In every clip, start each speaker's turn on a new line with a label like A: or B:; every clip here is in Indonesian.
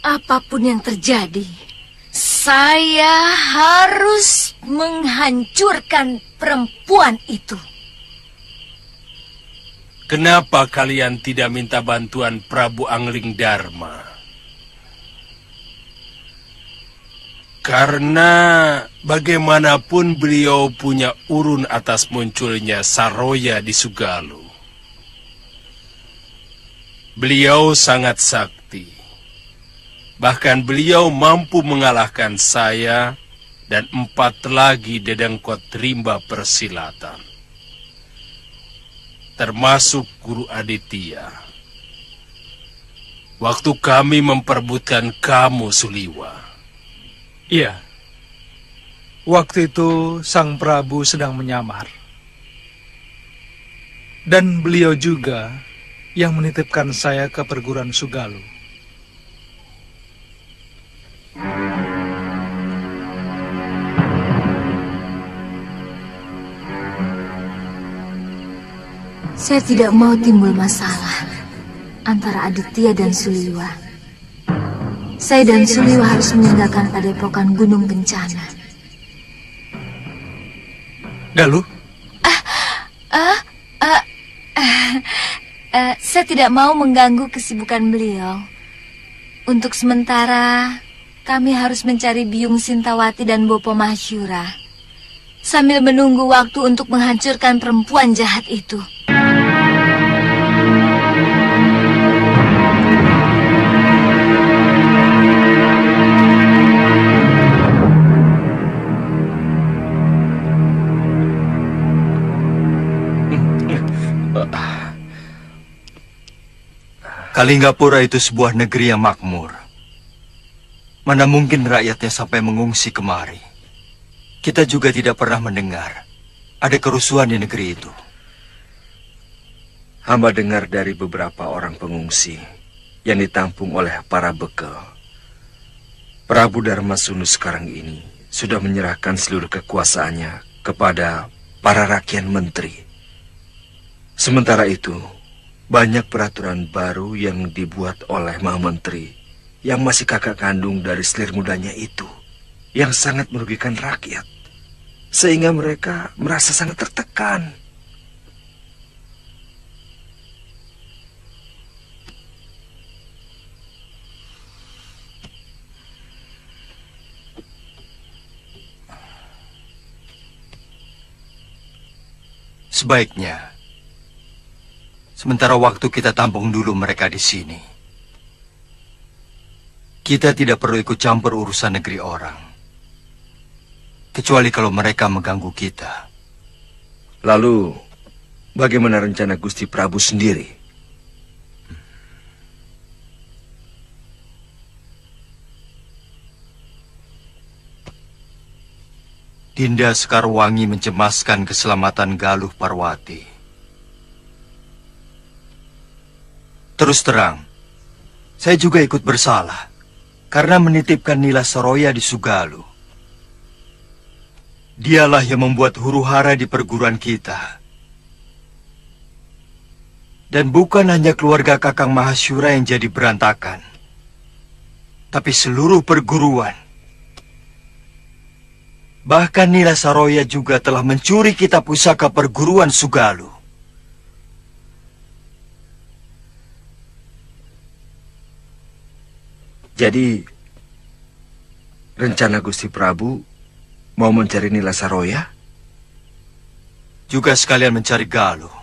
A: Apapun yang terjadi, saya harus menghancurkan perempuan itu.
B: Kenapa kalian tidak minta bantuan Prabu Angling Dharma? Karena bagaimanapun beliau punya urun atas munculnya Saroya di Sugalu. Beliau sangat sakti. Bahkan beliau mampu mengalahkan saya dan 4 lagi dedengkot rimba persilatan. Termasuk Guru Aditya. Waktu kami memperebutkan kamu, Suliwa.
C: Iya. Waktu itu Sang Prabu sedang menyamar. Dan beliau juga yang menitipkan saya ke perguruan Sugalu.
A: Saya tidak mau timbul masalah antara Aditya dan Suliwa. Saya dan Suliwa harus meninggalkan padepokan Gunung Bencana.
C: Galuh?
A: Saya tidak mau mengganggu kesibukan beliau. Untuk sementara, kami harus mencari Biung Sintawati dan Bopo Mahyura, sambil menunggu waktu untuk menghancurkan perempuan jahat itu.
D: Kalinggapura itu sebuah negeri yang makmur. Mana mungkin rakyatnya sampai mengungsi kemari. Kita juga tidak pernah mendengar ada kerusuhan di negeri itu.
E: Hamba dengar dari beberapa orang pengungsi yang ditampung oleh para bekel. Prabu Dharmasunu sekarang ini sudah menyerahkan seluruh kekuasaannya kepada para rakyat menteri. Sementara itu, banyak peraturan baru yang dibuat oleh Maha Menteri yang masih kakak kandung dari selir mudanya itu, yang sangat merugikan rakyat, sehingga mereka merasa sangat tertekan.
D: Sebaiknya sementara waktu kita tampung dulu mereka di sini. Kita tidak perlu ikut campur urusan negeri orang. Kecuali kalau mereka mengganggu kita.
E: Lalu, bagaimana rencana Gusti Prabu sendiri?
D: Dinda Sekarwangi mencemaskan keselamatan Galuh Parwati. Terus terang, saya juga ikut bersalah karena menitipkan Nila Saroya di Sugalu. Dialah yang membuat huru-hara di perguruan kita. Dan bukan hanya keluarga Kakang Mahasyura yang jadi berantakan, tapi seluruh perguruan. Bahkan Nila Saroya juga telah mencuri kitab pusaka perguruan Sugalu.
E: Jadi, rencana Gusti Prabu mau mencari Nila Saroya?
D: Juga sekalian mencari Galuh.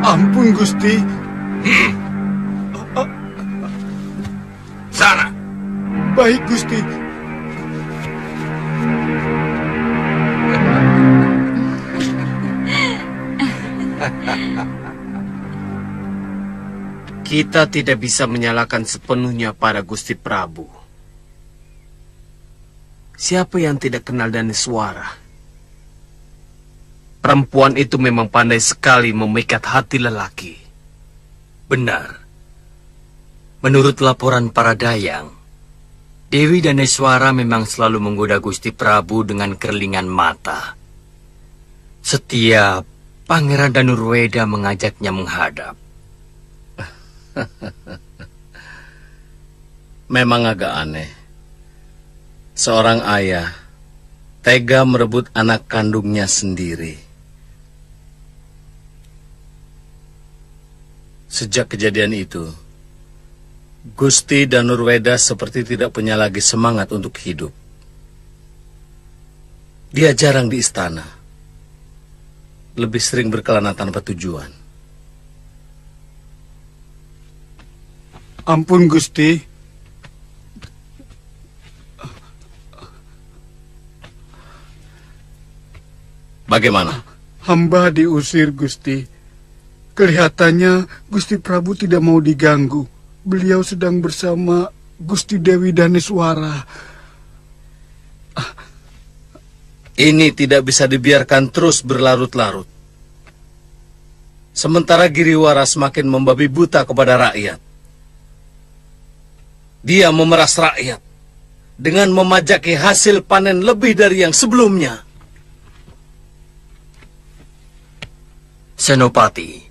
C: Ampun, Gusti.
B: Sana.
C: Baik, Gusti.
F: Kita tidak bisa menyalahkan sepenuhnya pada Gusti Prabu. Siapa yang tidak kenal Daneswara? Perempuan itu memang pandai sekali memikat hati lelaki.
G: Benar. Menurut laporan para dayang, Dewi Daneswara memang selalu menggoda Gusti Prabu dengan kerlingan mata. Setiap Pangeran Danurweda mengajaknya menghadap.
F: Memang agak aneh. Seorang ayah tega merebut anak kandungnya sendiri. Sejak kejadian itu, Gusti Danurweda seperti tidak punya lagi semangat untuk hidup. Dia jarang di istana. Lebih sering berkelana tanpa tujuan.
H: Ampun, Gusti.
F: Bagaimana?
H: Hamba diusir, Gusti. Kelihatannya Gusti Prabu tidak mau diganggu. Beliau sedang bersama Gusti Dewi Daneswara.
F: Ini tidak bisa dibiarkan terus berlarut-larut. Sementara Giriwara semakin membabi buta kepada rakyat. Dia memeras rakyat dengan memajaki hasil panen lebih dari yang sebelumnya.
G: Senopati,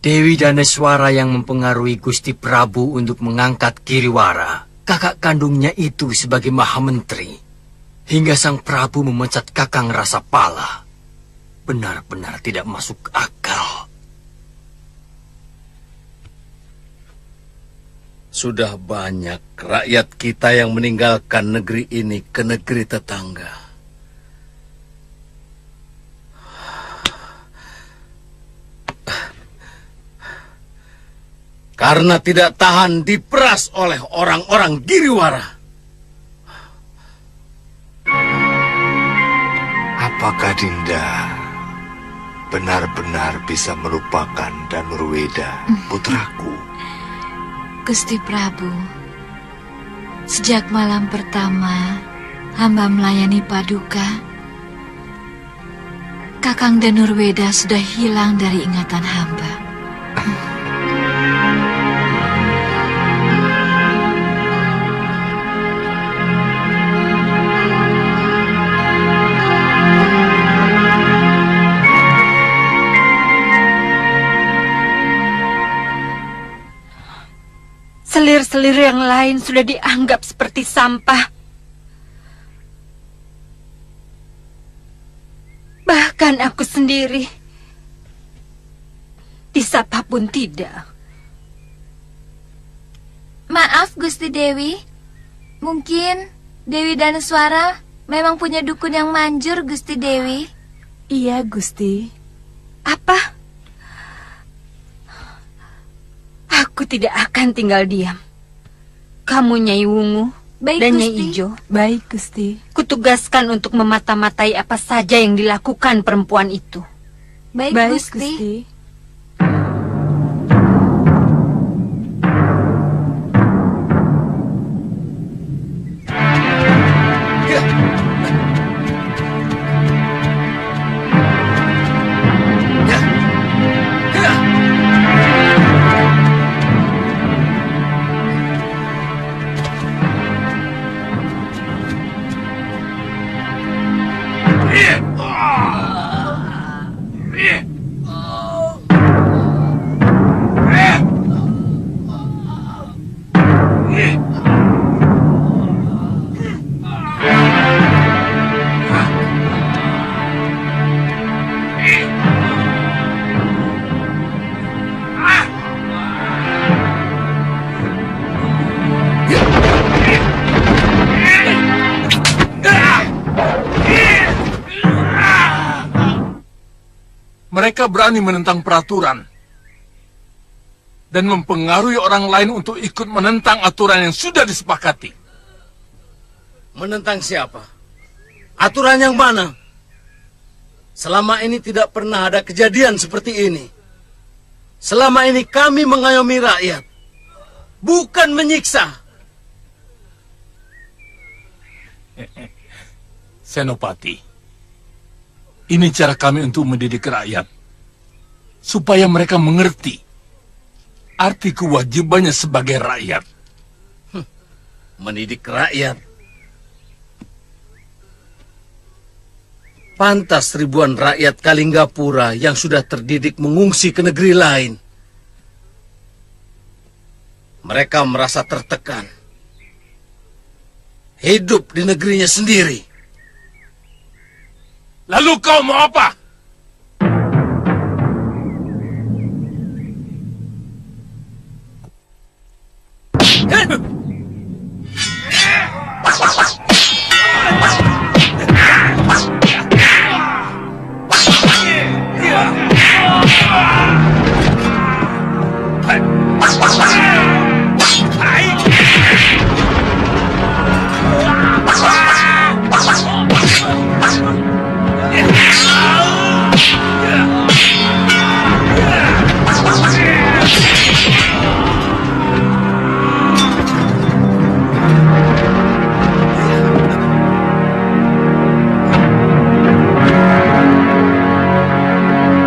G: Dewi Daneswara yang mempengaruhi Gusti Prabu untuk mengangkat Giriwara, kakak kandungnya itu sebagai Mahamentri. Hingga sang Prabu memecat Kakang Rasapala. Benar-benar tidak masuk akal.
F: Sudah banyak rakyat kita yang meninggalkan negeri ini ke negeri tetangga. Karena tidak tahan diperas oleh orang-orang Giriwara.
I: Apakah Dinda benar-benar bisa melupakan Danurweda, putraku?
A: Gusti Prabu, sejak malam pertama hamba melayani Paduka, Kakang Danurweda sudah hilang dari ingatan hamba.
J: Selir-selir yang lain sudah dianggap seperti sampah. Bahkan aku sendiri disapa pun tidak.
A: Maaf Gusti Dewi, mungkin Dewi Daneswara memang punya dukun yang manjur, Gusti Dewi.
J: Iya, Gusti. Apa? Aku tidak akan tinggal diam. Kamu Nyai Wungu dan Nyai Ijo.
K: Baik, Gusti.
J: Kutugaskan untuk memata-matai apa saja yang dilakukan perempuan itu.
A: Baik, Gusti.
C: Mereka berani menentang peraturan dan mempengaruhi orang lain untuk ikut menentang aturan yang sudah disepakati.
F: Menentang siapa? Aturan yang mana? Selama ini tidak pernah ada kejadian seperti ini. Selama ini kami mengayomi rakyat, bukan menyiksa.
C: Senopati, ini cara kami untuk mendidik rakyat, supaya mereka mengerti arti kewajibannya sebagai rakyat.
F: Mendidik rakyat. Pantas ribuan rakyat Kalinggapura yang sudah terdidik mengungsi ke negeri lain. Mereka merasa tertekan. Hidup di negerinya sendiri.
C: Lalu kau mau apa?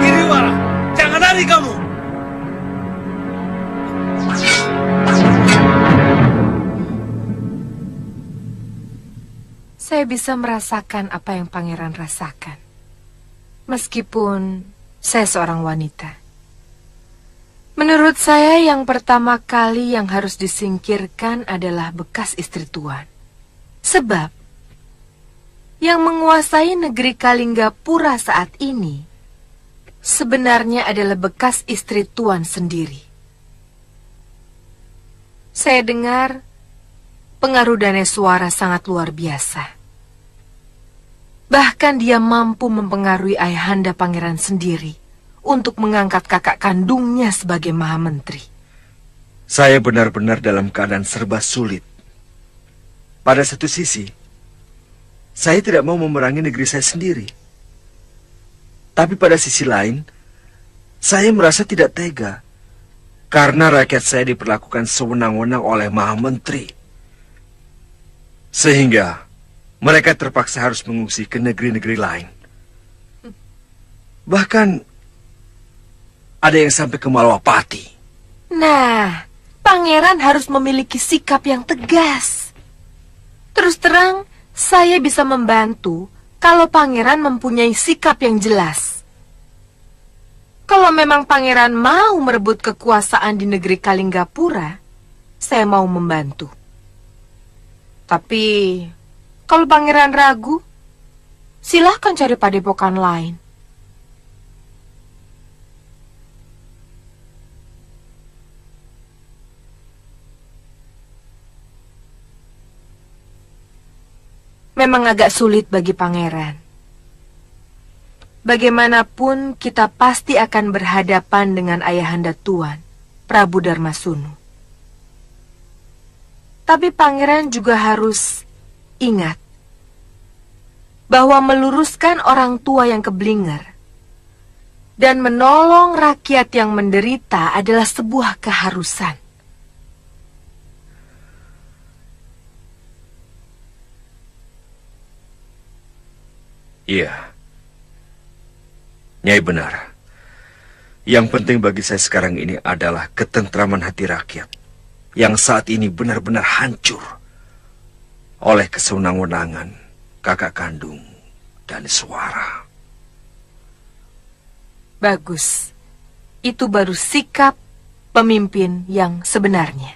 F: Giriwara, jangan lari kamu.
K: Saya bisa merasakan apa yang pangeran rasakan. Meskipun saya seorang wanita. Menurut saya yang pertama kali yang harus disingkirkan adalah bekas istri tuan. Sebab yang menguasai negeri Kalinggapura saat ini sebenarnya adalah bekas istri tuan sendiri. Saya dengar pengaruh Daneswara sangat luar biasa. Bahkan dia mampu mempengaruhi ayahanda pangeran sendiri untuk mengangkat kakak kandungnya sebagai Mahamentri.
E: Saya benar-benar dalam keadaan serba sulit. Pada satu sisi, saya tidak mau memerangi negeri saya sendiri. Tapi pada sisi lain, saya merasa tidak tega karena rakyat saya diperlakukan sewenang-wenang oleh Mahamentri. Sehingga mereka terpaksa harus mengungsi ke negeri-negeri lain. Bahkan ada yang sampai ke Malwapati.
K: Nah, pangeran harus memiliki sikap yang tegas. Terus terang, saya bisa membantu kalau pangeran mempunyai sikap yang jelas. Kalau memang pangeran mau merebut kekuasaan di negeri Kalinggapura, saya mau membantu. Tapi kalau pangeran ragu, silahkan cari padepokan lain. Memang agak sulit bagi pangeran. Bagaimanapun kita pasti akan berhadapan dengan ayahanda tuan, Prabu Darmasunu. Tapi pangeran juga harus ingat bahwa meluruskan orang tua yang keblinger dan menolong rakyat yang menderita adalah sebuah keharusan.
E: Iya, Nyai benar. Yang penting bagi saya sekarang ini adalah ketentraman hati rakyat yang saat ini benar-benar hancur oleh kesewenang-wenangan kakak kandung Daneswara.
K: Bagus. Itu baru sikap pemimpin yang sebenarnya.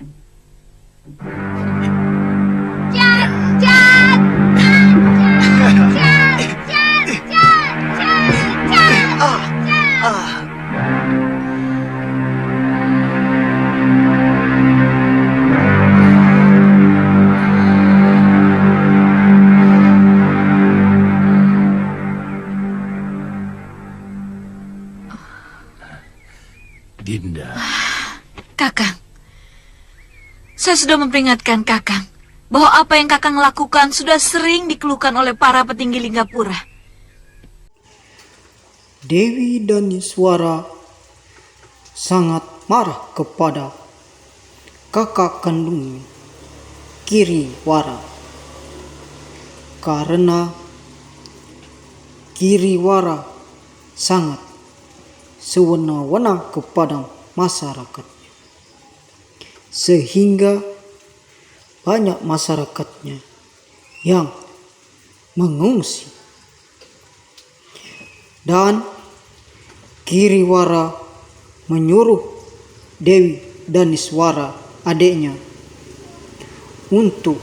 C: Dinda.
A: Kakang, saya sudah memperingatkan Kakang bahwa apa yang Kakang lakukan sudah sering dikeluhkan oleh para petinggi Linggapura.
L: Dewi Daneswara sangat marah kepada kakak kandungnya, Kiriwara, karena Kiriwara sangat sewenang-wenang kepada masyarakatnya. sehingga banyak masyarakatnya yang mengungsi. Dan Kiriwara menyuruh Dewi Daniswara, adiknya, untuk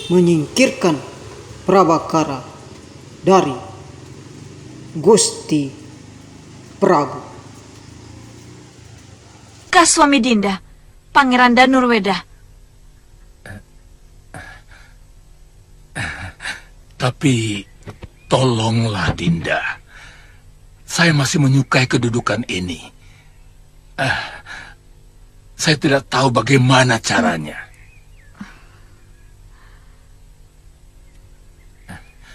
L: menyingkirkan Prabakara dari Gusti Prabu.
M: Kaswami Dinda, Pangeran Danurweda.
C: Tapi tolonglah Dinda. Saya masih menyukai kedudukan ini. Saya tidak tahu bagaimana caranya.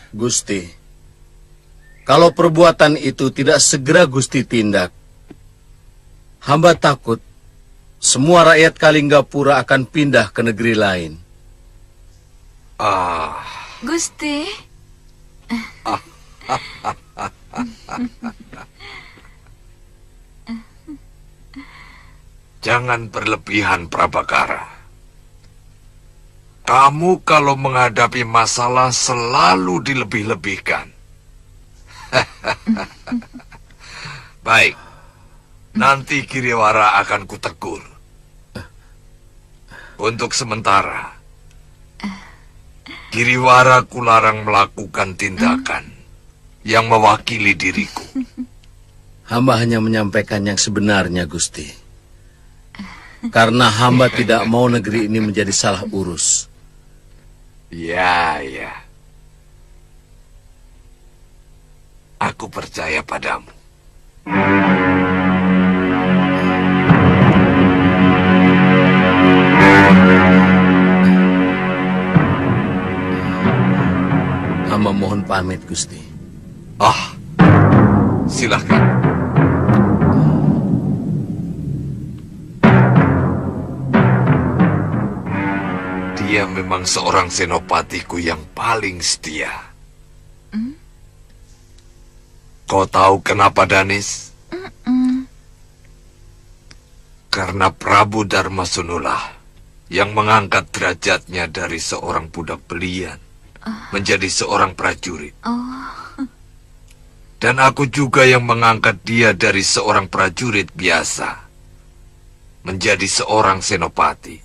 F: Gusti, kalau perbuatan itu tidak segera Gusti tindak, hamba takut semua rakyat Kalinggapura akan pindah ke negeri lain.
A: Gusti.
I: Jangan berlebihan, Prabakara. Kamu kalau menghadapi masalah selalu dilebih-lebihkan. Baik, nanti Kiriwara akan kutegur. Untuk sementara, Kiriwara kularang melakukan tindakan yang mewakili diriku.
F: Hamba hanya menyampaikan yang sebenarnya, Gusti. Karena hamba tidak mau negeri ini menjadi salah urus.
I: Ya. Aku percaya padamu.
F: Hamba mohon pamit, Gusti.
I: Silakan. Dia memang seorang senopatiku yang paling setia. Kau tahu kenapa, Danis? Karena Prabu Darmasunulah yang mengangkat derajatnya dari seorang budak belian menjadi seorang prajurit. Dan aku juga yang mengangkat dia dari seorang prajurit biasa menjadi seorang senopati.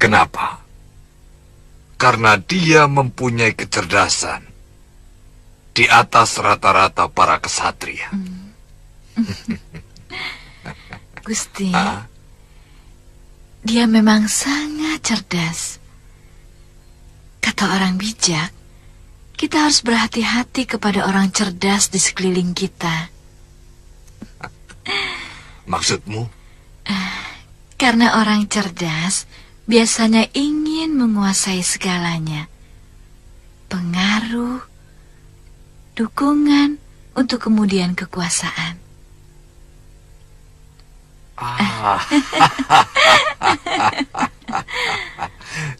I: Kenapa? Karena dia mempunyai kecerdasan di atas rata-rata para kesatria.
A: Gusti, dia memang sangat cerdas. Kata orang bijak, kita harus berhati-hati kepada orang cerdas di sekeliling kita.
I: Maksudmu?
A: Karena orang cerdas biasanya ingin menguasai segalanya. Pengaruh, dukungan untuk kemudian kekuasaan.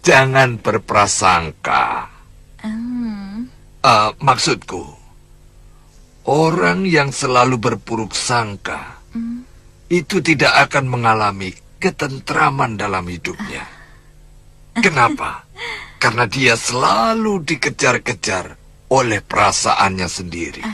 I: Jangan berprasangka. Maksudku, orang yang selalu berburuk sangka itu tidak akan mengalami ketentraman dalam hidupnya. Kenapa? Karena dia selalu dikejar-kejar oleh perasaannya sendiri.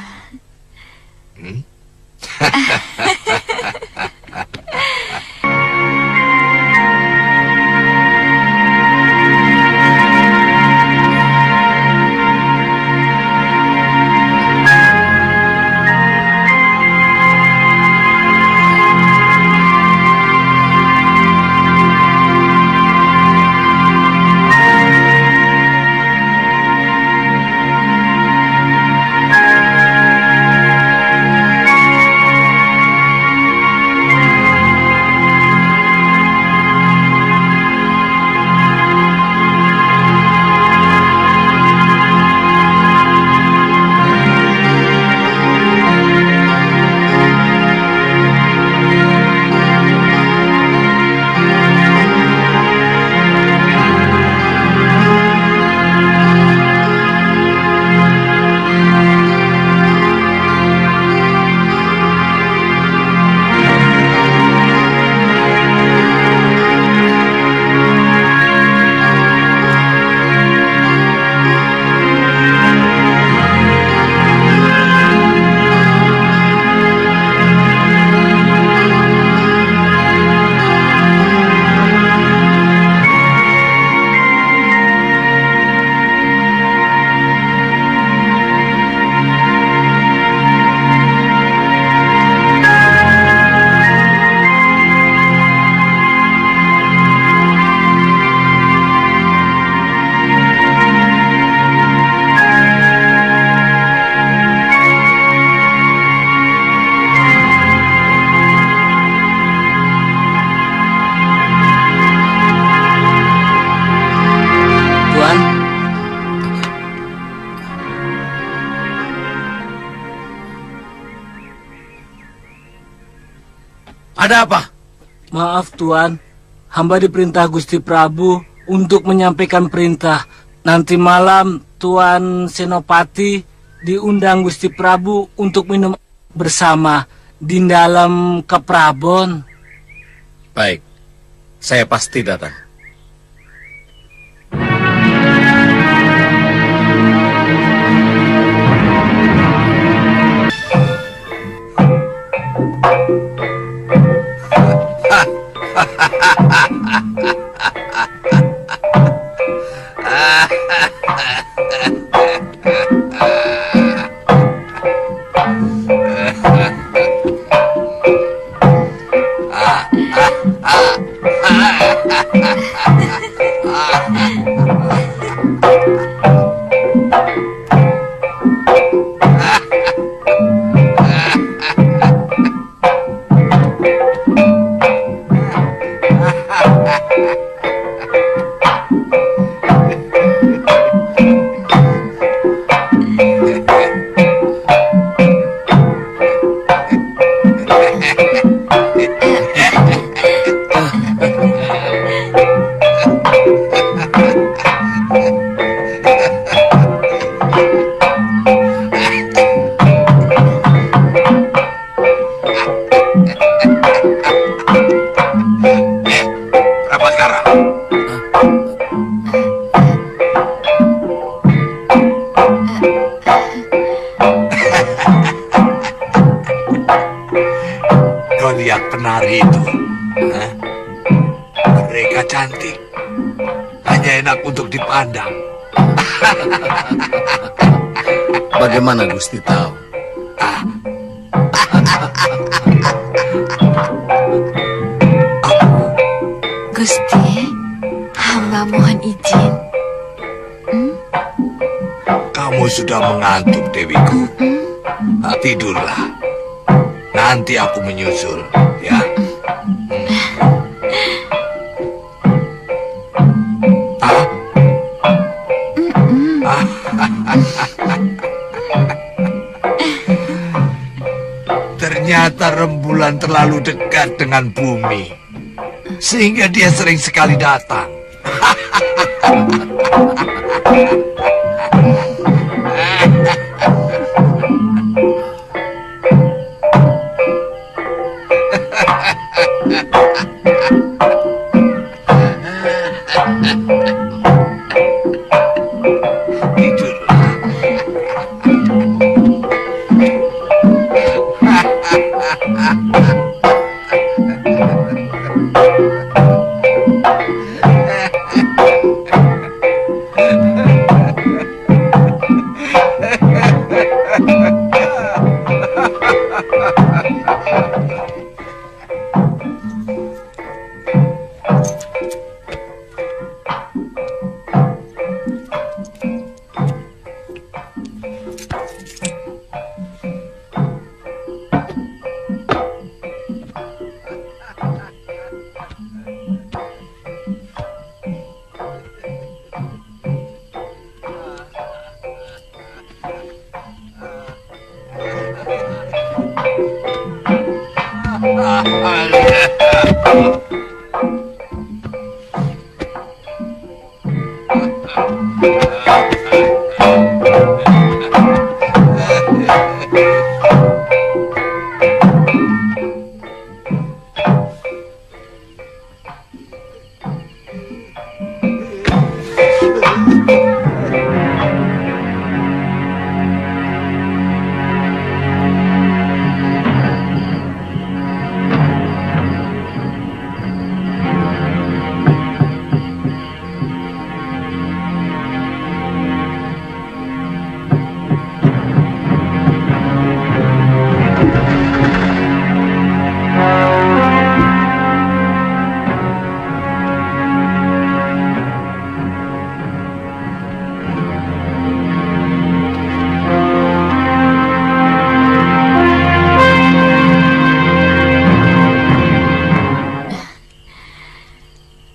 F: Ada apa?
N: Maaf Tuan, hamba diperintah Gusti Prabu untuk menyampaikan perintah. Nanti malam Tuan Senopati diundang Gusti Prabu untuk minum bersama di dalam keprabon.
E: Baik, saya pasti datang.
I: Kau lihat penari itu? Hah? Mereka cantik. Hanya enak untuk dipandang.
F: Bagaimana Gusti tahu?
A: Gusti, hamba mohon izin.
I: Kamu sudah mengantuk, Dewiku. Tidurlah. Nanti aku menyusul, ya. Ternyata rembulan terlalu dekat dengan bumi, sehingga dia sering sekali datang.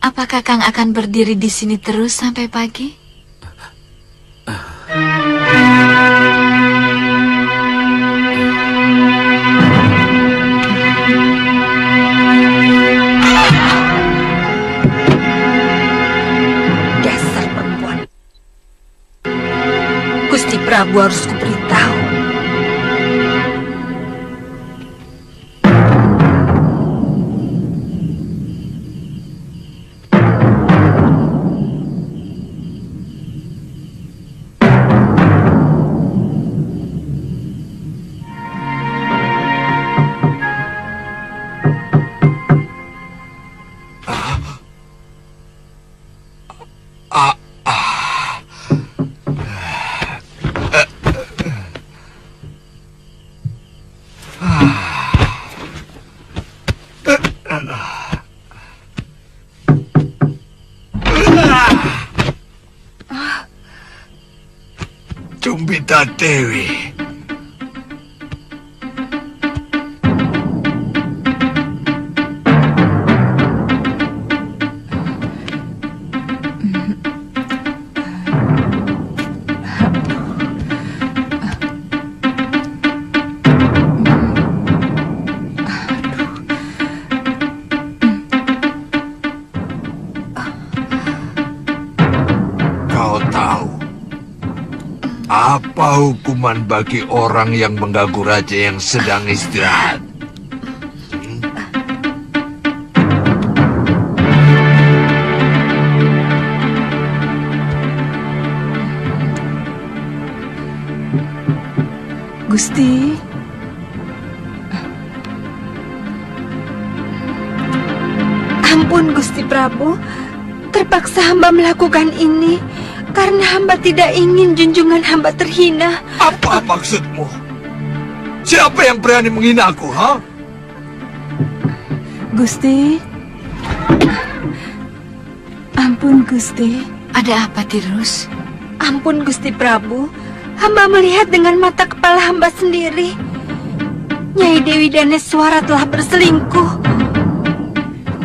A: Apakah Kang akan berdiri di sini terus sampai pagi?
J: Prabu harus kuberitahu.
I: Cumbita Dewi. Kau tahu apa hukuman bagi orang yang mengganggu raja yang sedang istirahat?
J: Gusti. Ampun Gusti Prabu, terpaksa hamba melakukan ini karena hamba tidak ingin junjungan hamba terhina.
I: Apa maksudmu? Siapa yang berani menghinaku, ha?
J: Gusti. Ampun Gusti.
A: Ada apa, Tirus?
J: Ampun Gusti Prabu, hamba melihat dengan mata kepala hamba sendiri. Nyai Dewi Daneswara telah berselingkuh.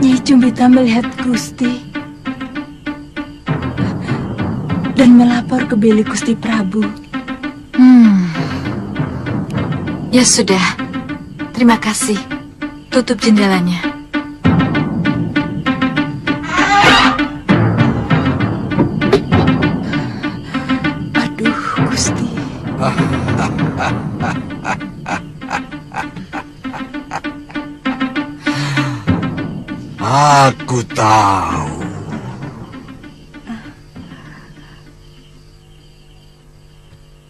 J: Nyai Cumbita melihat Gusti dan melapor ke bilik Gusti Prabu.
A: Ya sudah, terima kasih. Tutup jendelanya.
J: Aduh, Gusti.
I: Aku tahu.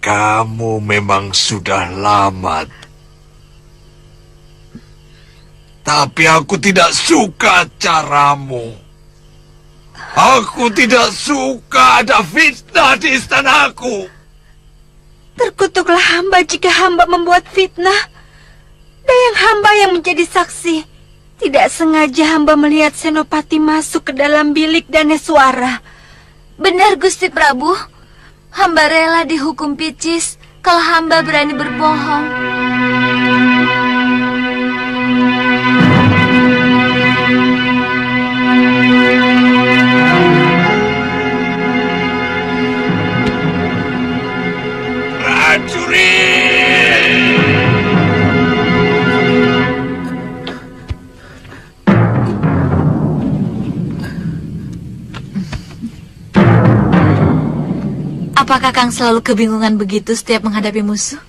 I: Kamu memang sudah lama. Tapi aku tidak suka caramu. Aku tidak suka ada fitnah di istanaku.
J: Terkutuklah hamba jika hamba membuat fitnah. Dayang hamba yang menjadi saksi. Tidak sengaja hamba melihat Senopati masuk ke dalam bilik Daneswara.
A: Benar, Gusti Prabu. Hamba rela dihukum picis kalau hamba berani berbohong. Apakah Kakang selalu kebingungan begitu setiap menghadapi musuh?